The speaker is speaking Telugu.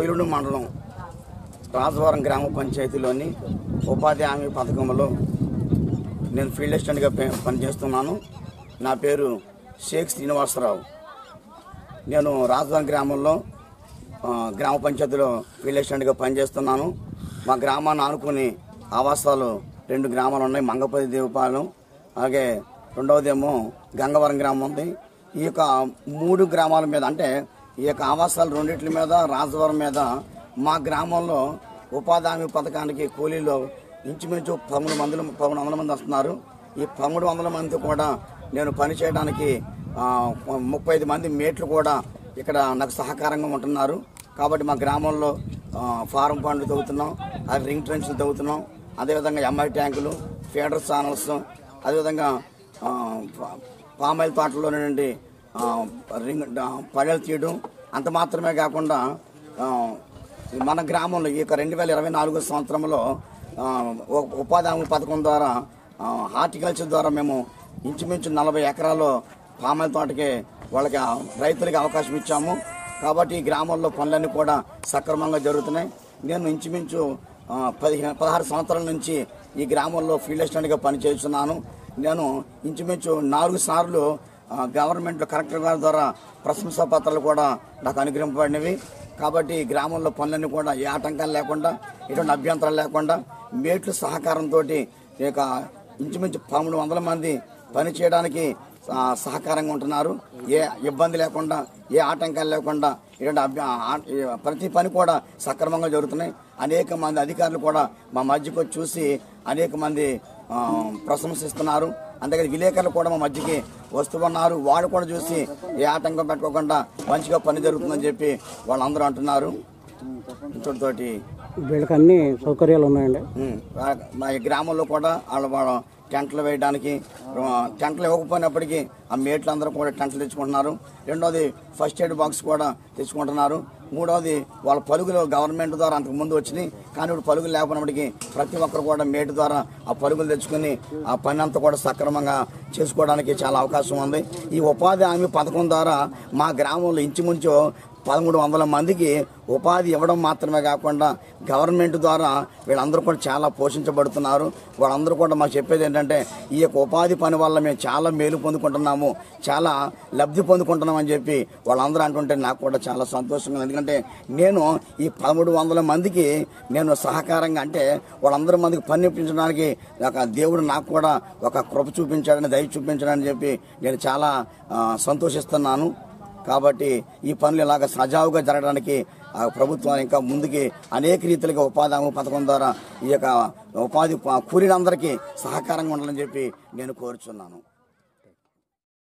కొయ్యూరు మండలం రాజవరం గ్రామ పంచాయతీలోని ఉపాధి హామీ పథకంలో నేను ఫీల్డ్ అసిస్టెంట్గా పనిచేస్తున్నాను. నా పేరు షేక్ శ్రీనివాసరావు. నేను రాజవరం గ్రామంలో గ్రామ పంచాయతీలో ఫీల్డ్ అసిస్టెంట్గా పనిచేస్తున్నాను. మా గ్రామాన్ని ఆనుకుని ఆవాసాలు 2 గ్రామాలు ఉన్నాయి. మంగపతి దేవపాలెం, అలాగే రెండవదేమో గంగవరం గ్రామం ఉంది. ఈ యొక్క 3 గ్రామాల మీద, అంటే ఈ యొక్క ఆవాసాలు రెండిట్ల మీద, రాజవరం మీద మా గ్రామంలో ఉపాధి హామీ పథకానికి కూలీలో ఇంచుమించు 1300 మంది వస్తున్నారు. ఈ 1300 మంది కూడా నేను పనిచేయడానికి 35 మంది మేట్లు కూడా ఇక్కడ నాకు సహకారంగా ఉంటున్నారు. కాబట్టి మా గ్రామంలో ఫారం పండ్లు తవ్వుతున్నాం, రింగ్ ట్రెంచ్లు తవ్వుతున్నాం, అదేవిధంగా ఎంఐ ట్యాంకులు, ఫీడర్ ఛానల్స్, అదేవిధంగా పామాయిల్ తోటలో నుండి పడేలు తీయడం. అంత మాత్రమే కాకుండా మన గ్రామంలో ఈ యొక్క 2024 సంవత్సరంలో ఉపాధి హామీ పథకం ద్వారా హార్టికల్చర్ ద్వారా మేము ఇంచుమించు 40 ఎకరాలు పామాయిల్ తోటకి వాళ్ళకి రైతులకి అవకాశం ఇచ్చాము. కాబట్టి ఈ గ్రామంలో పనులన్నీ కూడా సక్రమంగా జరుగుతున్నాయి. నేను ఇంచుమించు 16 సంవత్సరాల నుంచి ఈ గ్రామంలో ఫీల్డ్ అసిస్టెంట్గా పనిచేస్తున్నాను. నేను ఇంచుమించు 4 సార్లు గవర్నమెంట్ కలెక్టర్ గారి ద్వారా ప్రశంసా పత్రాలు కూడా నాకు అనుగ్రహింపబడినవి. కాబట్టి ఈ గ్రామంలో పనులన్నీ కూడా ఏ ఆటంకాలు లేకుండా, ఎటువంటి అభ్యంతరాలు లేకుండా మేట్లు సహకారంతో ఇక ఇంచుమించు 1300 మంది పని చేయడానికి సహకారంగా ఉంటున్నారు. ఏ ఇబ్బంది లేకుండా, ఏ ఆటంకాలు లేకుండా ప్రతి పని కూడా సక్రమంగా జరుగుతున్నాయి. అనేక మంది అధికారులు కూడా మా మధ్యకు చూసి అనేక మంది ప్రశంసిస్తున్నారు. అందుకని విలేకరులు కూడా మా మధ్యకి వస్తున్నారు. వాళ్ళు కూడా చూసి ఏ ఆటంకం పెట్టుకోకుండా మంచిగా పని జరుగుతుందని చెప్పి వాళ్ళందరూ అంటున్నారు. ఇంతటితోటి వీళ్ళకి అన్ని సౌకర్యాలు ఉన్నాయండి. మా గ్రామంలో కూడా వాళ్ళ టెంట్లు వేయడానికి, టెంట్లు ఇవ్వకపోయినప్పటికీ ఆ మేట్లు అందరూ కూడా టెంట్లు తెచ్చుకుంటున్నారు. రెండోది ఫస్ట్ ఎయిడ్ బాక్స్ కూడా తెచ్చుకుంటున్నారు. మూడవది వాళ్ళ పలుగులు గవర్నమెంట్ ద్వారా అంతకు ముందు వచ్చినాయి, కానీ ఇప్పుడు పలుగులు లేకపోయినప్పటికీ ప్రతి ఒక్కరు కూడా మేటు ద్వారా ఆ పలుగులు తెచ్చుకుని ఆ పని అంతా కూడా సక్రమంగా చేసుకోవడానికి చాలా అవకాశం ఉంది. ఈ ఉపాధి హామీ పథకం ద్వారా మా గ్రామంలో ఇంచుమించు 1300 మందికి ఉపాధి ఇవ్వడం మాత్రమే కాకుండా గవర్నమెంట్ ద్వారా వీళ్ళందరూ కూడా చాలా పోషించబడుతున్నారు. వాళ్ళందరూ కూడా మాకు చెప్పేది ఏంటంటే, ఈ యొక్క ఉపాధి పని వల్ల మేము చాలా మేలు పొందుకుంటున్నాము, చాలా లబ్ధి పొందుకుంటున్నాం అని చెప్పి వాళ్ళందరూ అంటుంటే నాకు కూడా చాలా సంతోషంగా ఉంది. ఎందుకంటే నేను ఈ 1300 మందికి నేను సహకారంగా, అంటే వాళ్ళందరి మందికి పని ఇప్పించడానికి ఒక దేవుడు నాకు కూడా ఒక కృప చూపించాడని, దయ చూపించాడని చెప్పి నేను చాలా సంతోషిస్తున్నాను. కాబట్టి ఈ పనులు ఇలాగ సజావుగా జరగడానికి ప్రభుత్వం ఇంకా ముందుకి అనేక రీతిలుగా ఉపాధి హామీ పథకం ద్వారా ఈ యొక్క ఉపాధి కూలీలందరికీ సహకారంగా ఉండాలని చెప్పి నేను కోరుచున్నాను.